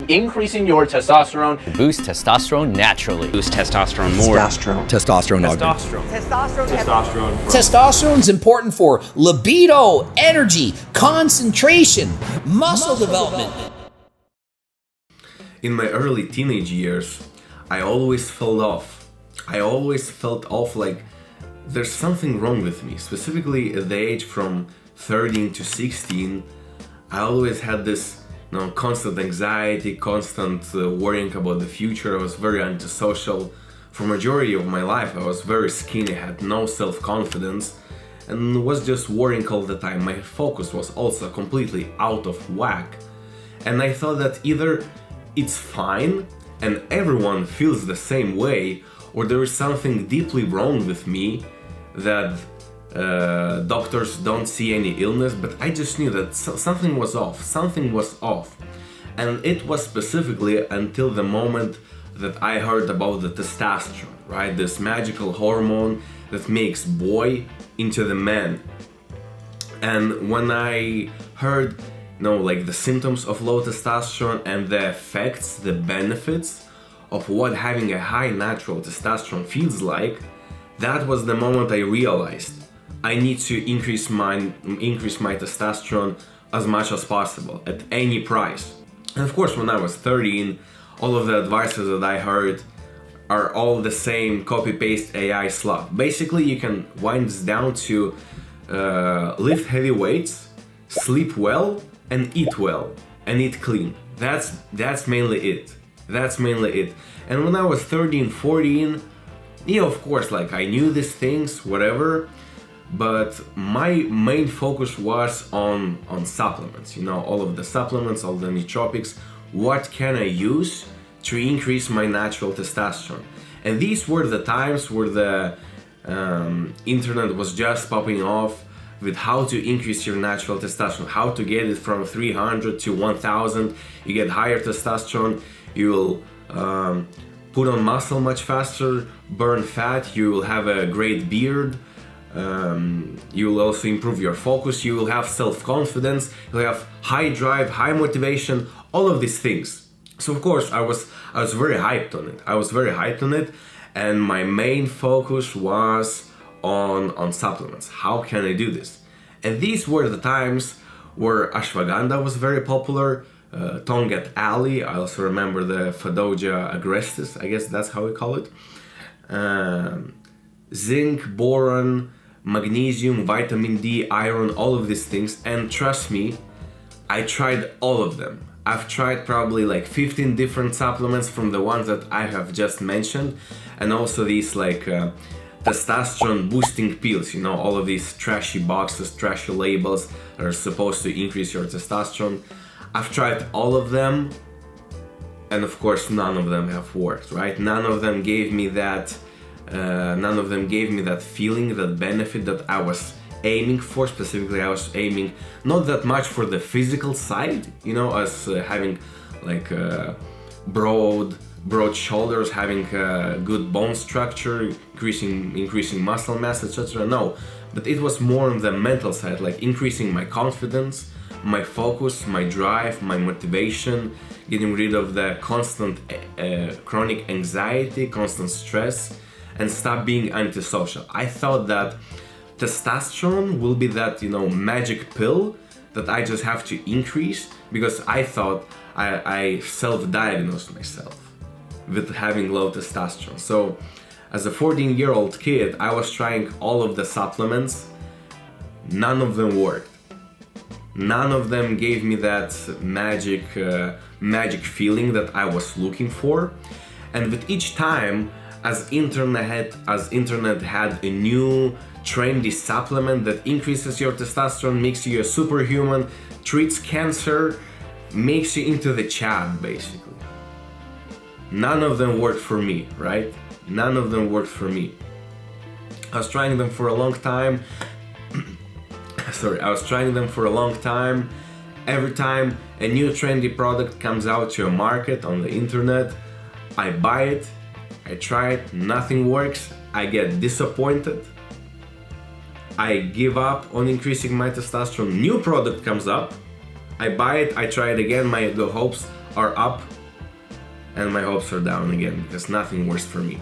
increasing your testosterone. Boost testosterone naturally. Boost testosterone more. Testosterone. Testosterone is important for libido, energy, concentration, muscle development. In my early teenage years, I always felt off like there's something wrong with me. Specifically at the age from 13 to 16, I always had this constant anxiety, constant worrying about the future. I was very antisocial. For majority of my life, I was very skinny, had no self-confidence, and was just worrying all the time. My focus was also completely out of whack. And I thought that either it's fine and everyone feels the same way, or there is something deeply wrong with me that doctors don't see any illness, but I just knew that something was off. And it was specifically until the moment that I heard about the testosterone, right? This magical hormone that makes boy into the man. And when I heard like the symptoms of low testosterone and the effects, the benefits of what having a high natural testosterone feels like, that was the moment I realized I need to increase my testosterone as much as possible at any price. And of course, when I was 13, all of the advices that I heard are all the same copy-paste AI slot. Basically, you can wind this down to lift heavy weights, sleep well, and eat well, and eat clean. That's mainly it. And when I was 13, 14, of course, like I knew these things, whatever, but my main focus was on supplements. All of the supplements, all the nootropics. What can I use to increase my natural testosterone? And these were the times where the internet was just popping off with how to increase your natural testosterone, how to get it from 300 to 1000. You get higher testosterone, you will put on muscle much faster, burn fat, you will have a great beard, you will also improve your focus, you will have self-confidence, you'll have high drive, high motivation, all of these things. So of course I was very hyped on it. And my main focus was on supplements. How can I do this? And these were the times where ashwagandha was very popular, Tongat Ali, I also remember the Fadoja agrestis, I guess that's how we call it, zinc, boron, magnesium, vitamin D, iron, all of these things. And trust me, I tried all of them. I've tried probably like 15 different supplements from the ones that I have just mentioned, and also these like testosterone boosting pills, all of these trashy boxes, trashy labels that are supposed to increase your testosterone. I've tried all of them, and of course none of them have worked, right? None of them gave me that feeling, that benefit that I was aiming for. Specifically, I was aiming not that much for the physical side, as having like broad shoulders, having good bone structure, increasing muscle mass, etc. No, but it was more on the mental side, like increasing my confidence, my focus, my drive, my motivation, getting rid of the constant chronic anxiety, constant stress, and stop being antisocial. I thought that testosterone will be that, magic pill that I just have to increase, because I thought I self-diagnosed myself with having low testosterone. So as a 14-year-old kid, I was trying all of the supplements. None of them worked. None of them gave me that magic feeling that I was looking for. And with each time, as internet had a new trendy supplement that increases your testosterone, makes you a superhuman, treats cancer, makes you into the Chad, basically. None of them worked for me, right? None of them worked for me. I was trying them for a long time. Every time a new trendy product comes out to a market on the internet, I buy it, I try it, nothing works, I get disappointed, I give up on increasing my testosterone. New product comes up, I buy it, I try it again, my hopes are up, and my hopes are down again because nothing works for me.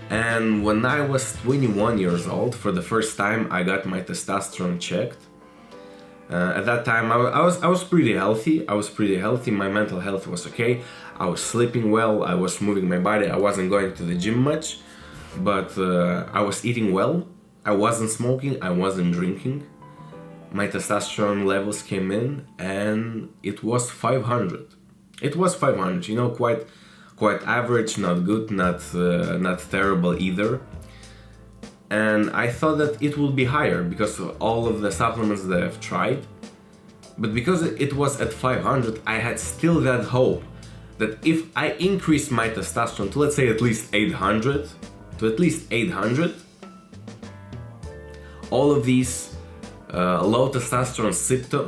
And when I was 21 years old, for the first time, I got my testosterone checked. At that time, I was pretty healthy. My mental health was okay. I was sleeping well. I was moving my body. I wasn't going to the gym much, but I was eating well. I wasn't smoking. I wasn't drinking. My testosterone levels came in, and it was 500. It was 500. You know, quite average, not good, not terrible either. And I thought that it would be higher because of all of the supplements that I've tried. But because it was at 500, I had still that hope that if I increase my testosterone to, let's say, at least 800, all of these low testosterone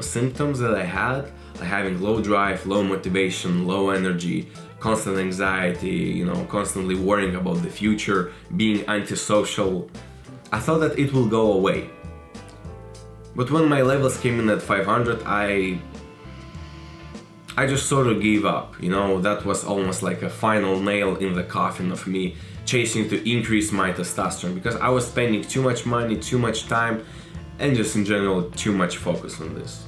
symptoms that I had, like having low drive, low motivation, low energy, constant anxiety, you know, constantly worrying about the future, being antisocial, I thought that it will go away. But when my levels came in at 500, I just sort of gave up, you know. That was almost like a final nail in the coffin of me chasing to increase my testosterone, because I was spending too much money, too much time, and just in general too much focus on this.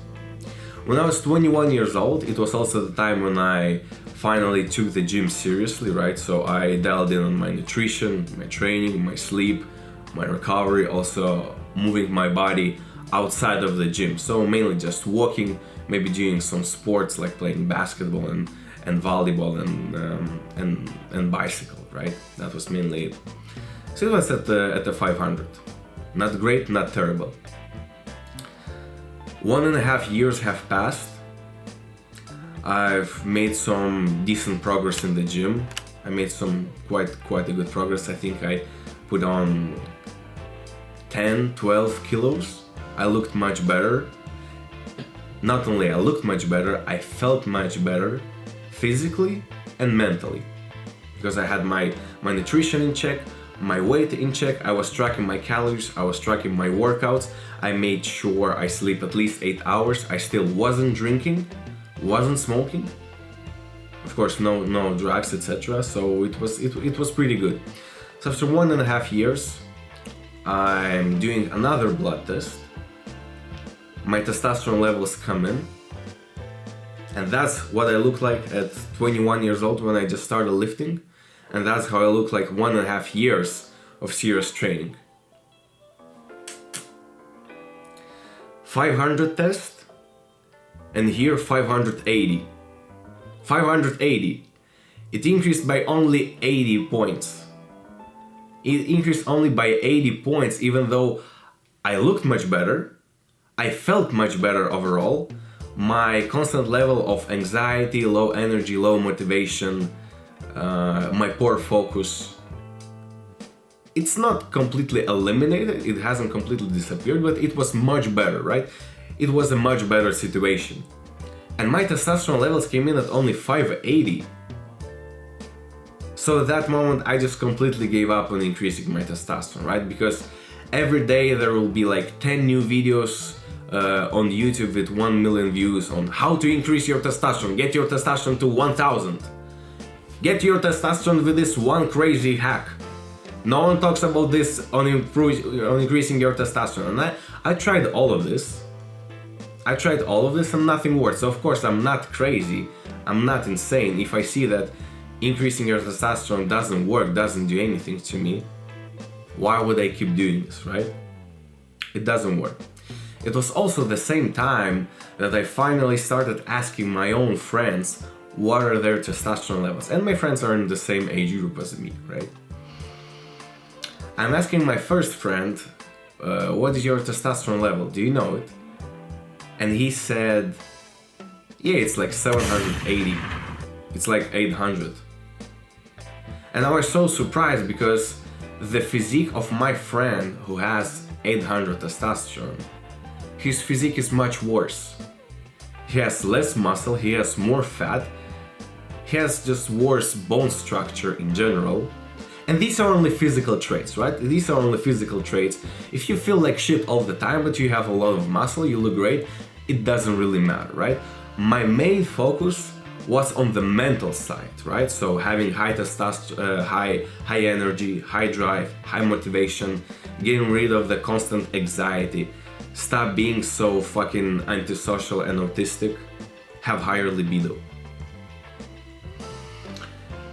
When I was 21 years old, it was also the time when I finally took the gym seriously, right? So I dialed in on my nutrition, my training, my sleep, my recovery, also moving my body outside of the gym. So mainly just walking, maybe doing some sports like playing basketball and volleyball and bicycle, right? That was mainly it. So it was at the 500. Not great, not terrible. 1.5 years have passed. I've made some decent progress in the gym. I made some quite a good progress. I think I put on 10, 12 kilos. I looked much better. Not only I looked much better, I felt much better physically and mentally, because I had my nutrition in check, my weight in check, I was tracking my calories, I was tracking my workouts, I made sure I sleep at least 8 hours, I still wasn't drinking, wasn't smoking, of course no drugs, etc. So it was pretty good. So after 1.5 years, I'm doing another blood test. My testosterone levels come in, and that's what I look like at 21 years old when I just started lifting, and that's how I look like 1.5 years of serious training. 500 test, and here 580. 580. It increased by only 80 points. It increased only by 80 points, even though I looked much better, I felt much better overall. My constant level of anxiety, low energy, low motivation, my poor focus, it's not completely eliminated, it hasn't completely disappeared, but it was much better, right? It was a much better situation. And my testosterone levels came in at only 580. So at that moment I just completely gave up on increasing my testosterone, right? Because every day there will be like 10 new videos on YouTube with 1 million views on how to increase your testosterone, get your testosterone to 1000. Get your testosterone with this one crazy hack. No one talks about this on increasing your testosterone. And I tried all of this. And nothing works. So of course I'm not crazy, I'm not insane. If I see that increasing your testosterone doesn't work, doesn't do anything to me, why would I keep doing this, right? It doesn't work. It was also the same time that I finally started asking my own friends what are their testosterone levels. And my friends are in the same age group as me, right? I'm asking my first friend, what is your testosterone level? Do you know it? And he said, yeah, it's like 780. It's like 800. And I was so surprised because the physique of my friend who has 800 testosterone, his physique is much worse. He has less muscle, he has more fat, he has just worse bone structure in general. And these are only physical traits, right? These are only physical traits. If you feel like shit all the time, but you have a lot of muscle, you look great, it doesn't really matter, right? My main focus was on the mental side, right? So having high testosterone, high energy, high drive, high motivation, getting rid of the constant anxiety, stop being so fucking antisocial and autistic, have higher libido.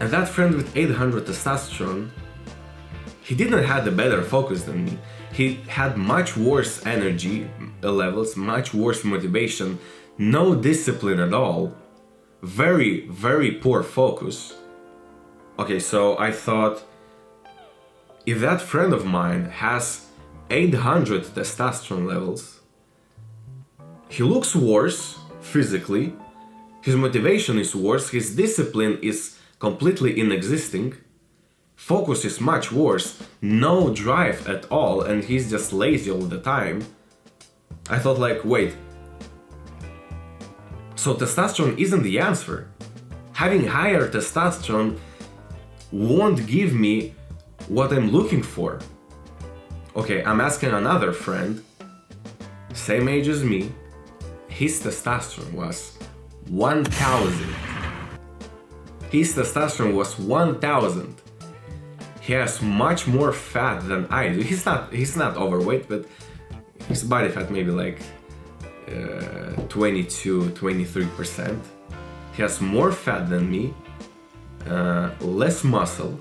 And that friend with 800 testosterone, he didn't have a better focus than me. He had much worse energy levels, much worse motivation, no discipline at all, very, very poor focus. Okay, so I thought, if that friend of mine has 800 testosterone levels, he looks worse physically, his motivation is worse, his discipline is completely inexisting, focus is much worse, no drive at all, and he's just lazy all the time. I thought like, wait, so testosterone isn't the answer. Having higher testosterone won't give me what I'm looking for. Okay, I'm asking another friend, same age as me, his testosterone was 1000. His testosterone was 1000. He has much more fat than I do. He's not overweight, but his body fat maybe like 22-23%. He has more fat than me, less muscle,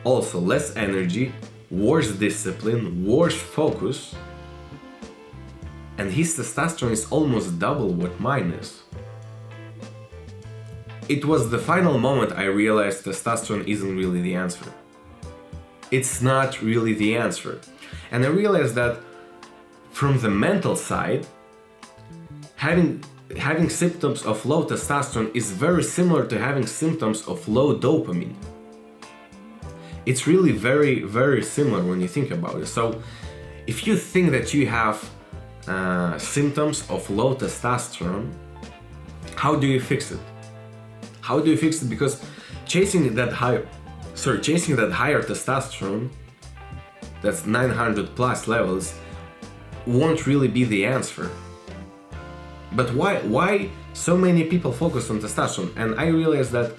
also less energy, worse discipline, worse focus, and his testosterone is almost double what mine is. It was the final moment I realized testosterone isn't really the answer. It's not really the answer. And I realized that from the mental side, having symptoms of low testosterone is very similar to having symptoms of low dopamine. It's really very, very similar when you think about it. So if you think that you have symptoms of low testosterone, how do you fix it? How do you fix it? Because chasing that higher testosterone, that's 900 plus levels, won't really be the answer. But why so many people focus on testosterone? And I realized that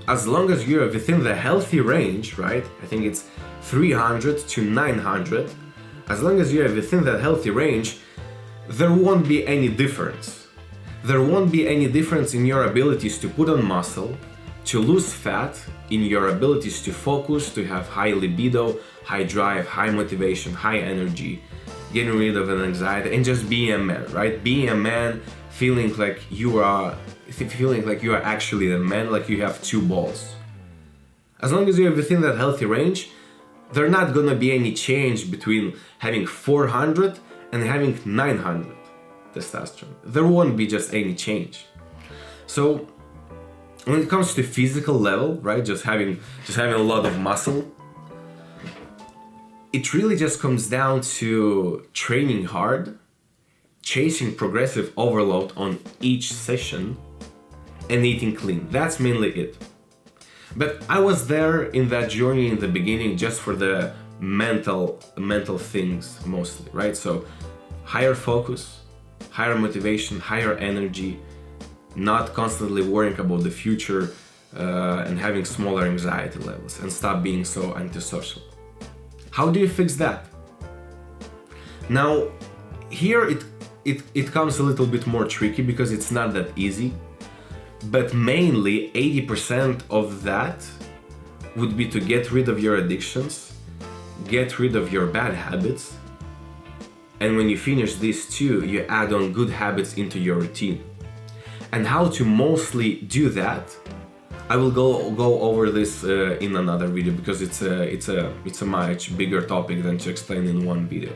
as long as you're within the healthy range, right? I think it's 300 to 900. As long as you're within that healthy range, there won't be any difference. There won't be any difference in your abilities to put on muscle, to lose fat, in your abilities to focus, to have high libido, high drive, high motivation, high energy, getting rid of an anxiety, and just being a man, right? Being a man, feeling like you are actually a man, like you have two balls. As long as you're within that healthy range, there's not gonna be any change between having 400 and having 900 testosterone. There won't be just any change. So when it comes to physical level, right, just having a lot of muscle, it really just comes down to training hard, chasing progressive overload on each session, and eating clean. That's mainly it. But I was there in that journey in the beginning just for the mental things mostly, right? So higher focus, higher motivation, higher energy, not constantly worrying about the future and having smaller anxiety levels, and stop being so antisocial. How do you fix that? Now, here it comes a little bit more tricky because it's not that easy, but mainly 80% of that would be to get rid of your addictions, get rid of your bad habits, and when you finish these two, you add on good habits into your routine. And how to mostly do that, I will go over this in another video, because it's a much bigger topic than to explain in one video.